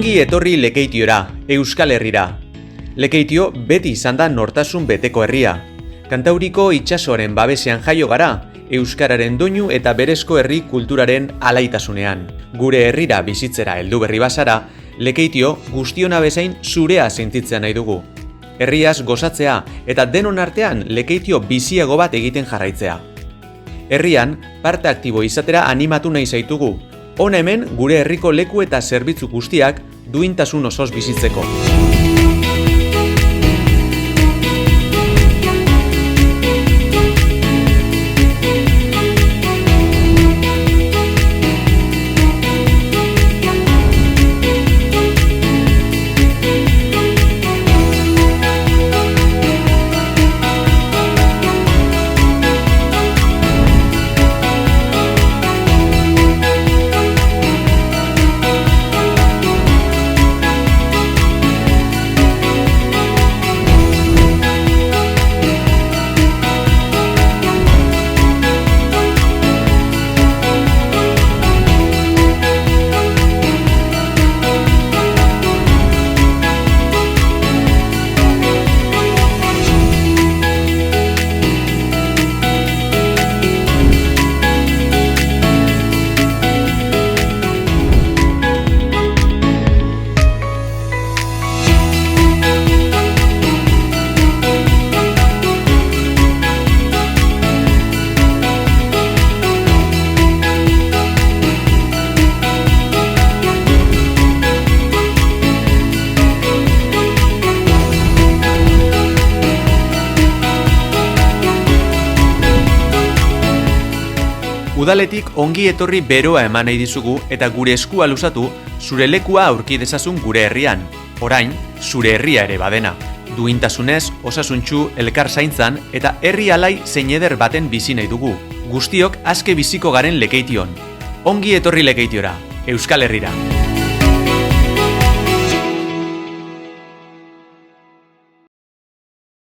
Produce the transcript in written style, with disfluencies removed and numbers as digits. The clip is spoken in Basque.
Ongi etorri Lekeitiora, Euskal Herrira. Lekeitio beti izan da nortasun beteko herria. Kantauriko itsasoaren babesean jaio gara, euskararen doinu eta berezko herri kulturaren alaitasunean. Gure herrira bizitzera heldu berri bazara, Lekeitio guztiona bezain zurea sentitzea nahi dugu. Herriaz gozatzea eta denon artean Lekeitio biziago bat egiten jarraitzea. Herrian, parte aktibo izatera animatu nahi zaitugu. Hona hemen gure herriko leku eta zerbitzu guztiak duintasun osoz bizitzeko. Udaletik ongi etorri beroa eman nahi dizugu eta gure eskua luzatu zure lekua aurki dezazun gure herrian. Orain, zure herria ere badena. Duintasunez, osasuntsu, elkar zaintzan eta herri alai zein eder baten bizi nahi dugu. Guztiok aske biziko garen Lekeition. Ongi etorri Lekeitiora, Euskal Herrira.